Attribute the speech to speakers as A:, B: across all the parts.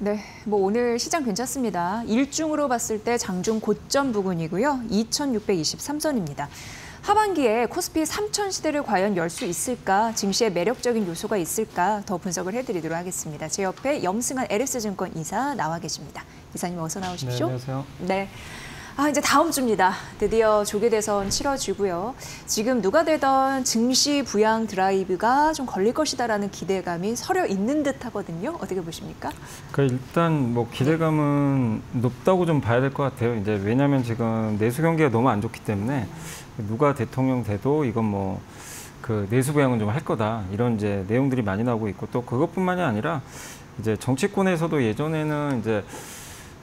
A: 네, 뭐 오늘 시장 괜찮습니다. 일중으로 봤을 때 장중 고점 부근이고요. 2623선입니다. 하반기에 코스피 3000 시대를 과연 열 수 있을까? 증시에 매력적인 요소가 있을까? 더 분석을 해드리도록 하겠습니다. 제 옆에 염승한 LS증권 이사 나와 계십니다. 이사님 어서 나오십시오.
B: 네, 안녕하세요.
A: 네. 이제 다음 주입니다. 드디어 조계대선 치러지고요. 지금 누가 되던 증시 부양 드라이브가 좀 걸릴 것이다라는 기대감이 서려 있는 듯 하거든요. 어떻게 보십니까?
B: 그러니까 일단 뭐 기대감은 높다고 좀 봐야 될 것 같아요. 이제 왜냐하면 지금 내수 경기가 너무 안 좋기 때문에 누가 대통령 돼도 이건 뭐 그 내수 부양은 좀 할 거다 이런 이제 내용들이 많이 나오고 있고 또 그것뿐만이 아니라 이제 정치권에서도 예전에는 이제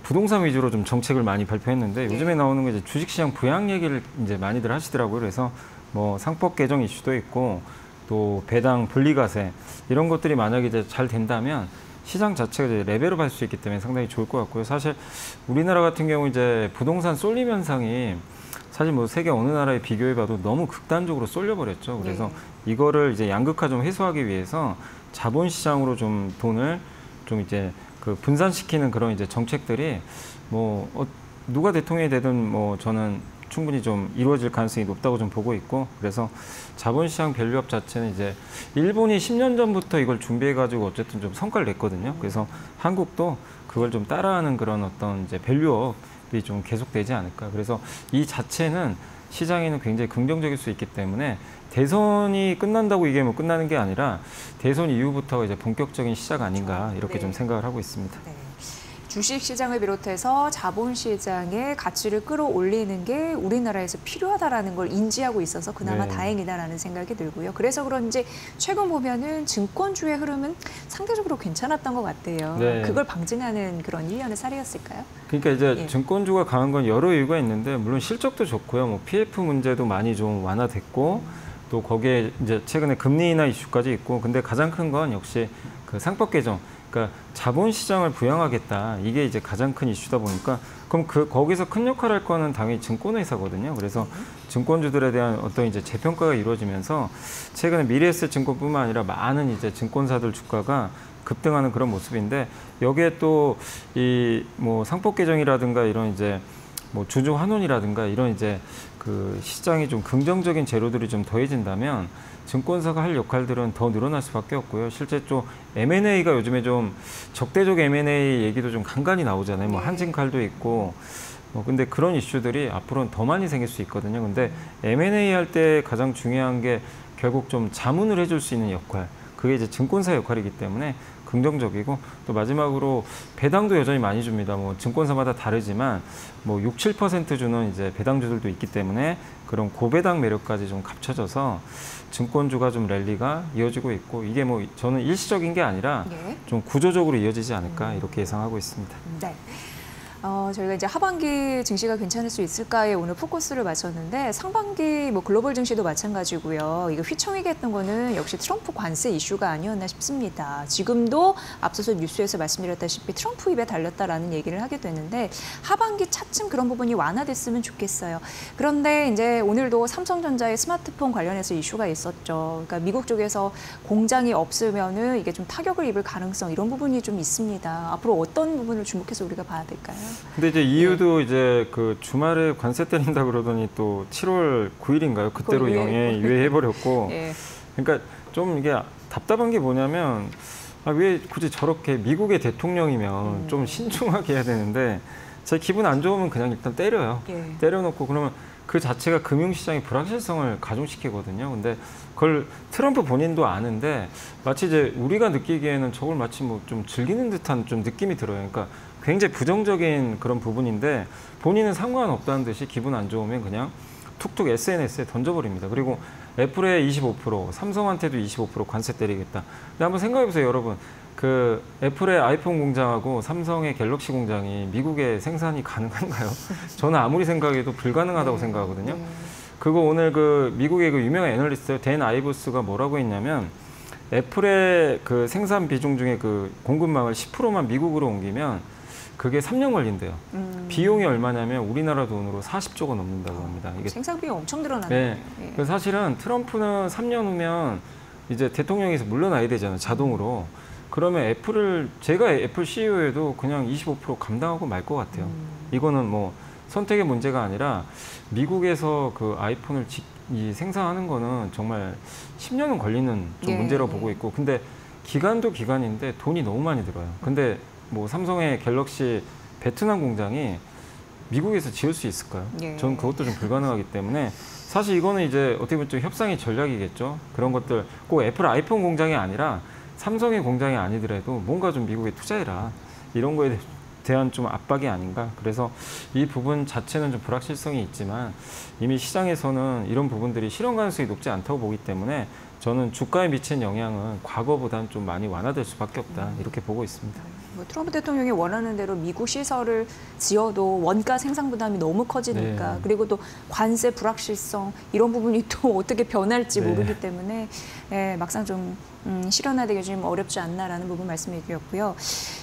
B: 부동산 위주로 좀 정책을 많이 발표했는데 요즘에 나오는 게 이제 주식시장 부양 얘기를 이제 많이들 하시더라고요. 그래서 뭐 상법 개정 이슈도 있고 또 배당 분리과세 이런 것들이 만약에 이제 잘 된다면 시장 자체가 이제 레벨업 할 수 있기 때문에 상당히 좋을 것 같고요. 사실 우리나라 같은 경우 이제 부동산 쏠림 현상이 사실 뭐 세계 어느 나라에 비교해봐도 너무 극단적으로 쏠려버렸죠. 그래서 이거를 이제 양극화 좀 해소하기 위해서 자본시장으로 좀 돈을 좀 이제 그 분산시키는 그런 이제 정책들이 뭐 누가 대통령이 되든 뭐 저는 충분히 좀 이루어질 가능성이 높다고 좀 보고 있고 그래서 자본시장 밸류업 자체는 이제 일본이 10년 전부터 이걸 준비해가지고 어쨌든 좀 성과를 냈거든요. 그래서 한국도 그걸 좀 따라하는 그런 어떤 이제 밸류업이 좀 계속되지 않을까. 그래서 이 자체는 시장에는 굉장히 긍정적일 수 있기 때문에 대선이 끝난다고 이게 뭐 끝나는 게 아니라 대선 이후부터가 이제 본격적인 시작 아닌가 이렇게 좀 생각을 하고 있습니다.
A: 네. 주식시장을 비롯해서 자본시장의 가치를 끌어올리는 게 우리나라에서 필요하다라는 걸 인지하고 있어서 그나마 다행이다라는 생각이 들고요. 그래서 그런지 최근 보면은 증권주의 흐름은 상대적으로 괜찮았던 것 같아요. 그걸 방증하는 그런 일련의 사례였을까요?
B: 그러니까 이제 증권주가 강한 건 여러 이유가 있는데 물론 실적도 좋고요. 뭐 PF 문제도 많이 좀 완화됐고 또 거기에 이제 최근에 금리 인하 이슈까지 있고 근데 가장 큰 건 역시 그 상법 개정 그러니까 자본시장을 부양하겠다 이게 이제 가장 큰 이슈다 보니까 그럼 거기서 큰 역할을 할 거는 당연히 증권회사거든요. 그래서 증권주들에 대한 어떤 이제 재평가가 이루어지면서 최근에 미래에셋증권뿐만 아니라 많은 이제 증권사들 주가가 급등하는 그런 모습인데 여기에 또 이 뭐 상법 개정이라든가 이런 이제 뭐 주주 환원이라든가 이런 이제 그 시장이 좀 긍정적인 재료들이 좀 더해진다면 증권사가 할 역할들은 더 늘어날 수밖에 없고요. 실제 좀 M&A가 요즘에 좀 적대적 M&A 얘기도 좀 간간히 나오잖아요. 뭐 한진칼도 있고 근데 그런 이슈들이 앞으로는 더 많이 생길 수 있거든요. 근데 M&A 할 때 가장 중요한 게 결국 좀 자문을 해줄 수 있는 역할. 그게 이제 증권사 역할이기 때문에 긍정적이고 또 마지막으로 배당도 여전히 많이 줍니다. 뭐 증권사마다 다르지만 뭐 6, 7% 주는 이제 배당주들도 있기 때문에 그런 고배당 매력까지 좀 갖춰져서 증권주가 좀 랠리가 이어지고 있고 이게 뭐 저는 일시적인 게 아니라 좀 구조적으로 이어지지 않을까 이렇게 예상하고 있습니다.
A: 네. 저희가 이제 하반기 증시가 괜찮을 수 있을까에 오늘 포커스를 맞췄는데 상반기 뭐 글로벌 증시도 마찬가지고요. 이거 휘청이게 했던 거는 역시 트럼프 관세 이슈가 아니었나 싶습니다. 지금도 앞서서 뉴스에서 말씀드렸다시피 트럼프 입에 달렸다라는 얘기를 하게 되는데 하반기 차츰 그런 부분이 완화됐으면 좋겠어요. 그런데 이제 오늘도 삼성전자의 스마트폰 관련해서 이슈가 있었죠. 그러니까 미국 쪽에서 공장이 없으면은 이게 좀 타격을 입을 가능성 이런 부분이 좀 있습니다. 앞으로 어떤 부분을 주목해서 우리가 봐야 될까요?
B: 근데 이제 이유도 이제 그 주말에 관세 때린다 그러더니 또 7월 9일인가요? 그때로 유예해버렸고. 그러니까 좀 이게 답답한 게 뭐냐면 왜 굳이 저렇게 미국의 대통령이면 좀 신중하게 해야 되는데 제 기분 안 좋으면 그냥 일단 때려요. 때려놓고 그러면 그 자체가 금융시장의 불확실성을 가중시키거든요. 근데 그걸 트럼프 본인도 아는데 마치 이제 우리가 느끼기에는 저걸 마치 뭐 좀 즐기는 듯한 좀 느낌이 들어요. 그러니까 굉장히 부정적인 그런 부분인데 본인은 상관없다는 듯이 기분 안 좋으면 그냥 툭툭 SNS에 던져버립니다. 그리고 애플에 25%, 삼성한테도 25% 관세 때리겠다. 근데 한번 생각해보세요, 여러분. 그 애플의 아이폰 공장하고 삼성의 갤럭시 공장이 미국에 생산이 가능한가요? 저는 아무리 생각해도 불가능하다고 생각하거든요. 그거 오늘 그 미국의 그 유명한 애널리스트 댄 아이브스가 뭐라고 했냐면 애플의 그 생산 비중 중에 그 공급망을 10%만 미국으로 옮기면 그게 3년 걸린대요. 비용이 얼마냐면 우리나라 돈으로 40조가 넘는다고 합니다. 이게
A: 생산 비용 엄청 늘어나네요.
B: 그래서 사실은 트럼프는 3년 후면 이제 대통령에서 물러나야 되잖아요. 자동으로. 그러면 제가 애플 CEO에도 그냥 25% 감당하고 말 것 같아요. 이거는 뭐 선택의 문제가 아니라 미국에서 그 아이폰을 생산하는 거는 정말 10년은 걸리는 좀
A: 예,
B: 문제라고
A: 예.
B: 보고 있고, 근데 기간도 기간인데 돈이 너무 많이 들어요. 근데 뭐 삼성의 갤럭시 베트남 공장이 미국에서 지을 수 있을까요?
A: 예.
B: 저는 그것도 좀 불가능하기 때문에 사실 이거는 이제 어떻게 보면 좀 협상의 전략이겠죠. 그런 것들 꼭 애플 아이폰 공장이 아니라 삼성의 공장이 아니더라도 뭔가 좀 미국에 투자해라, 이런 거에 대한 좀 압박이 아닌가. 그래서 이 부분 자체는 좀 불확실성이 있지만 이미 시장에서는 이런 부분들이 실현 가능성이 높지 않다고 보기 때문에 저는 주가에 미치는 영향은 과거보다는 좀 많이 완화될 수밖에 없다, 이렇게 보고 있습니다.
A: 뭐 트럼프 대통령이 원하는 대로 미국 시설을 지어도 원가 생산 부담이 너무 커지니까
B: 네.
A: 그리고 또 관세 불확실성 이런 부분이 또 어떻게 변할지
B: 네.
A: 모르기 때문에 예, 막상 좀 실현화되기 좀 어렵지 않나라는 부분 말씀해 주셨고요.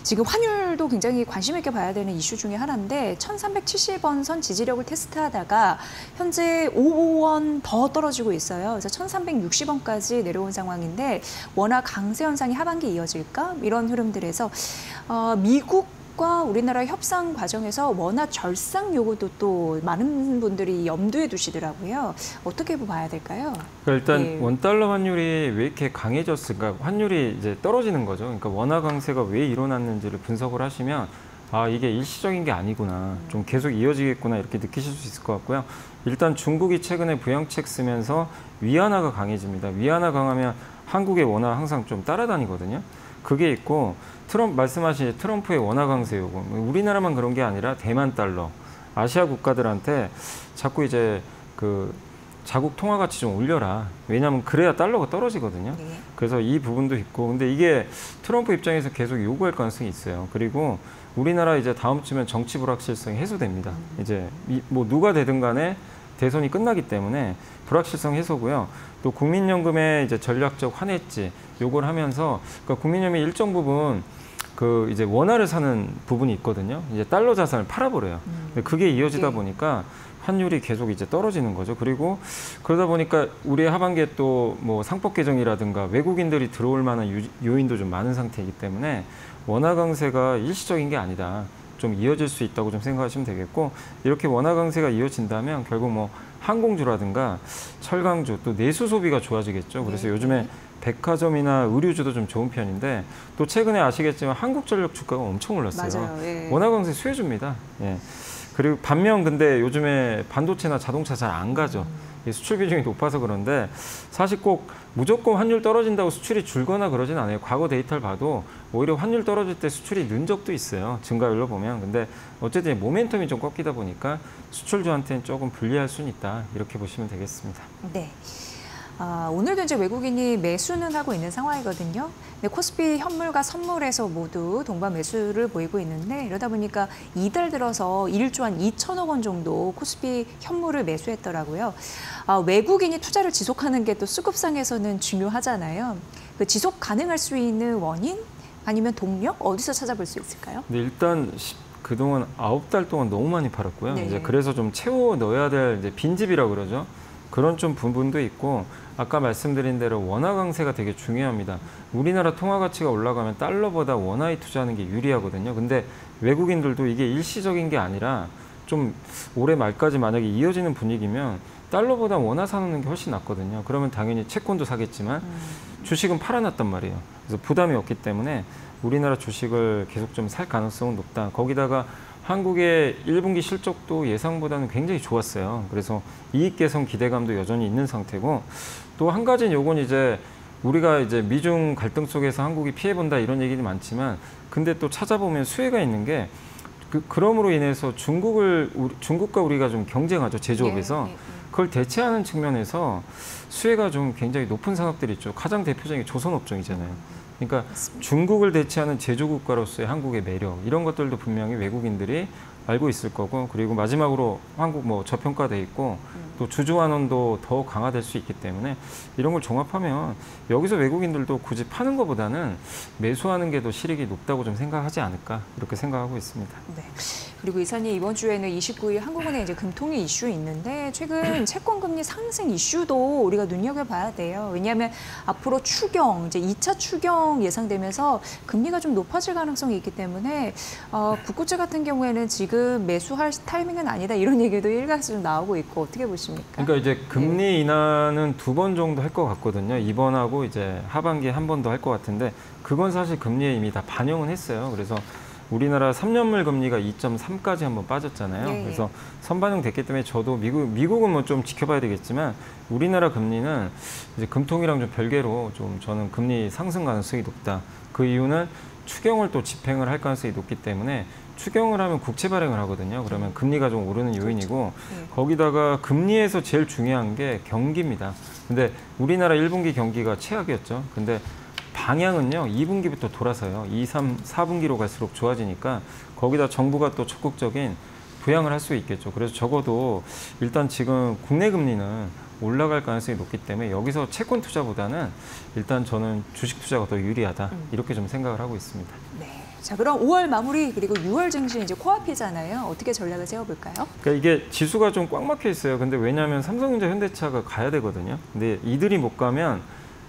A: 지금 환율도 굉장히 관심 있게 봐야 되는 이슈 중에 하나인데 1370원 선 지지력을 테스트하다가 현재 55원 더 떨어지고 있어요. 그래서 1360원까지 내려온 상황인데 원화 강세 현상이 하반기에 이어질까? 이런 흐름들에서 미국과 우리나라 협상 과정에서 원화 절상 요구도 또 많은 분들이 염두에 두시더라고요. 어떻게 봐야 될까요?
B: 그러니까 일단
A: 예.
B: 원달러 환율이 왜 이렇게 강해졌을까? 환율이 이제 떨어지는 거죠. 그러니까 원화 강세가 왜 일어났는지를 분석을 하시면 아, 이게 일시적인 게 아니구나, 좀 계속 이어지겠구나, 이렇게 느끼실 수 있을 것 같고요. 일단 중국이 최근에 부양책 쓰면서 위안화가 강해집니다. 위안화 강하면 한국의 원화 항상 좀 따라다니거든요. 그게 있고 말씀하신 트럼프의 원화 강세 요구, 우리나라만 그런 게 아니라 대만 달러, 아시아 국가들한테 자꾸 이제 그 자국 통화 가치 좀 올려라. 왜냐하면 그래야 달러가 떨어지거든요.
A: 네.
B: 그래서 이 부분도 있고, 근데 이게 트럼프 입장에서 계속 요구할 가능성이 있어요. 그리고 우리나라 이제 다음 주면 정치 불확실성이 해소됩니다. 이제 뭐 누가 되든 간에 대선이 끝나기 때문에 불확실성 해소고요. 또 국민연금의 이제 전략적 환해지 요걸 하면서, 그러니까 국민연금이 일정 부분 그 이제 원화를 사는 부분이 있거든요. 이제 달러 자산을 팔아버려요. 근데 그게 이어지다
A: 네.
B: 보니까 환율이 계속 이제 떨어지는 거죠. 그리고 그러다 보니까 우리 하반기에 또 뭐 상법 개정이라든가 외국인들이 들어올 만한 요인도 좀 많은 상태이기 때문에 원화 강세가 일시적인 게 아니다, 좀 이어질 수 있다고 좀 생각하시면 되겠고, 이렇게 원화 강세가 이어진다면 결국 뭐 항공주라든가 철강주, 또 내수 소비가 좋아지겠죠. 그래서
A: 네.
B: 요즘에 백화점이나 의류주도 좀 좋은 편인데, 또 최근에 아시겠지만 한국전력 주가가 엄청 올랐어요.
A: 맞아요. 예.
B: 원화 강세 수혜주입니다. 예. 그리고 반면 근데 요즘에 반도체나 자동차 잘 안 가죠. 이 수출 비중이 높아서 그런데 사실 꼭 무조건 환율 떨어진다고 수출이 줄거나 그러진 않아요. 과거 데이터를 봐도 오히려 환율 떨어질 때 수출이 는 적도 있어요. 증가율로 보면. 근데 어쨌든 모멘텀이 좀 꺾이다 보니까 수출주한테는 조금 불리할 수는 있다, 이렇게 보시면 되겠습니다.
A: 네. 오늘도 이제 외국인이 매수는 하고 있는 상황이거든요. 근데 코스피 현물과 선물에서 모두 동반 매수를 보이고 있는데, 이러다 보니까 이달 들어서 1조 한 2천억 원 정도 코스피 현물을 매수했더라고요. 외국인이 투자를 지속하는 게 또 수급상에서는 중요하잖아요. 그 지속 가능할 수 있는 원인 아니면 동력 어디서 찾아볼 수 있을까요?
B: 근데 일단 그동안 9달 동안 너무 많이 팔았고요.
A: 네.
B: 이제 그래서 좀 채워 넣어야 될 이제 빈집이라고 그러죠. 그런 좀 부분도 있고, 아까 말씀드린 대로 원화 강세가 되게 중요합니다. 우리나라 통화 가치가 올라가면 달러보다 원화에 투자하는 게 유리하거든요. 근데 외국인들도 이게 일시적인 게 아니라 좀 올해 말까지 만약에 이어지는 분위기면 달러보다 원화 사놓는 게 훨씬 낫거든요. 그러면 당연히 채권도 사겠지만 주식은 팔아놨단 말이에요. 그래서 부담이 없기 때문에 우리나라 주식을 계속 좀 살 가능성은 높다. 거기다가 한국의 1분기 실적도 예상보다는 굉장히 좋았어요. 그래서 이익 개선 기대감도 여전히 있는 상태고, 또 한 가지는 요건 이제 우리가 이제 미중 갈등 속에서 한국이 피해본다 이런 얘기도 많지만, 근데 또 찾아보면 수혜가 있는 게 그럼으로 인해서 중국과 우리가 좀 경쟁하죠, 제조업에서. 그걸 대체하는 측면에서 수혜가 좀 굉장히 높은 산업들이 있죠. 가장 대표적인 게 조선업종이잖아요. 그러니까 중국을 대체하는 제조국가로서의 한국의 매력, 이런 것들도 분명히 외국인들이 알고 있을 거고, 그리고 마지막으로 한국 뭐 저평가돼 있고 또 주주환원도 더 강화될 수 있기 때문에 이런 걸 종합하면 여기서 외국인들도 굳이 파는 것보다는 매수하는 게 더 실익이 높다고 좀 생각하지 않을까, 이렇게 생각하고 있습니다.
A: 네. 그리고 이사님, 이번 주에는 29일 한국은행 이제 금통위 이슈 있는데 최근 채권 금리 상승 이슈도 우리가 눈여겨봐야 돼요. 왜냐하면 앞으로 추경, 이제 2차 추경 예상되면서 금리가 좀 높아질 가능성이 있기 때문에 국고채 같은 경우에는 지금 매수할 타이밍은 아니다, 이런 얘기도 일각에서 좀 나오고 있고, 어떻게 보십니까?
B: 그러니까 이제 금리 인하는 2번 정도 할 것 같거든요. 이번하고 이제 하반기에 한 번 더 할 것 같은데, 그건 사실 금리에 이미 다 반영은 했어요. 그래서 우리나라 3년물 금리가 2.3까지 한번 빠졌잖아요.
A: 네.
B: 그래서 선반영 됐기 때문에 저도 미국은 뭐 좀 지켜봐야 되겠지만 우리나라 금리는 이제 금통이랑 좀 별개로 좀 저는 금리 상승 가능성이 높다. 그 이유는 추경을 또 집행을 할 가능성이 높기 때문에, 추경을 하면 국채 발행을 하거든요. 그러면 금리가 좀 오르는 요인이고,
A: 네.
B: 거기다가 금리에서 제일 중요한 게 경기입니다. 근데 우리나라 1분기 경기가 최악이었죠. 근데 방향은요, 2분기부터 돌아서요. 2, 3, 4분기로 갈수록 좋아지니까 거기다 정부가 또 적극적인 부양을 할 수 있겠죠. 그래서 적어도 일단 지금 국내 금리는 올라갈 가능성이 높기 때문에 여기서 채권 투자보다는 일단 저는 주식 투자가 더 유리하다, 이렇게 좀 생각을 하고 있습니다.
A: 네. 자, 그럼 5월 마무리 그리고 6월 증시 이제 코앞이잖아요. 어떻게 전략을 세워볼까요?
B: 그러니까 이게 지수가 좀 꽉 막혀 있어요. 근데 왜냐하면 삼성전자, 현대차가 가야 되거든요. 근데 이들이 못 가면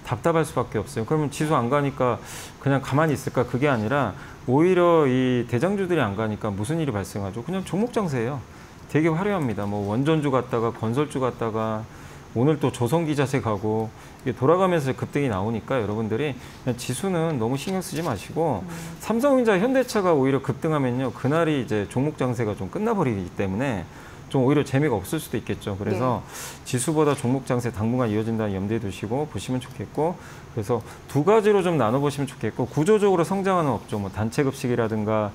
B: 답답할 수밖에 없어요. 그러면 지수 안 가니까 그냥 가만히 있을까? 그게 아니라 오히려 이 대장주들이 안 가니까 무슨 일이 발생하죠? 그냥 종목 장세예요. 되게 화려합니다. 뭐 원전주 갔다가 건설주 갔다가 오늘 또 조선기자재 가고, 이게 돌아가면서 급등이 나오니까 여러분들이 그냥 지수는 너무 신경 쓰지 마시고 삼성전자, 현대차가 오히려 급등하면요, 그날이 이제 종목 장세가 좀 끝나버리기 때문에 좀 오히려 재미가 없을 수도 있겠죠. 그래서 지수보다 종목 장세 당분간 이어진다는 염두에 두시고 보시면 좋겠고, 그래서 두 가지로 좀 나눠보시면 좋겠고, 구조적으로 성장하는 업종, 뭐 단체급식이라든가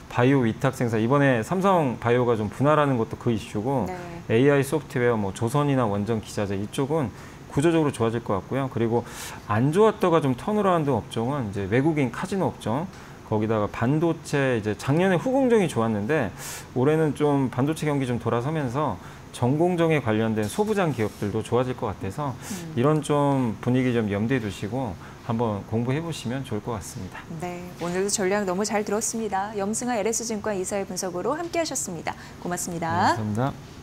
B: 바이오 위탁 생산, 이번에 삼성 바이오가 좀 분할하는 것도 그 이슈고,
A: 네.
B: AI 소프트웨어, 뭐 조선이나 원전 기자재, 이쪽은 구조적으로 좋아질 것 같고요. 그리고 안 좋았다가 좀 턴어라운드 업종은 이제 외국인 카지노 업종, 거기다가 반도체, 이제 작년에 후공정이 좋았는데 올해는 좀 반도체 경기 좀 돌아서면서 전공정에 관련된 소부장 기업들도 좋아질 것 같아서 이런 좀 분위기 좀 염두에 두시고 한번 공부해 보시면 좋을 것 같습니다.
A: 네, 오늘도 전략 너무 잘 들었습니다. 염승아 LS증권 이사의 분석으로 함께하셨습니다. 고맙습니다.
B: 감사합니다.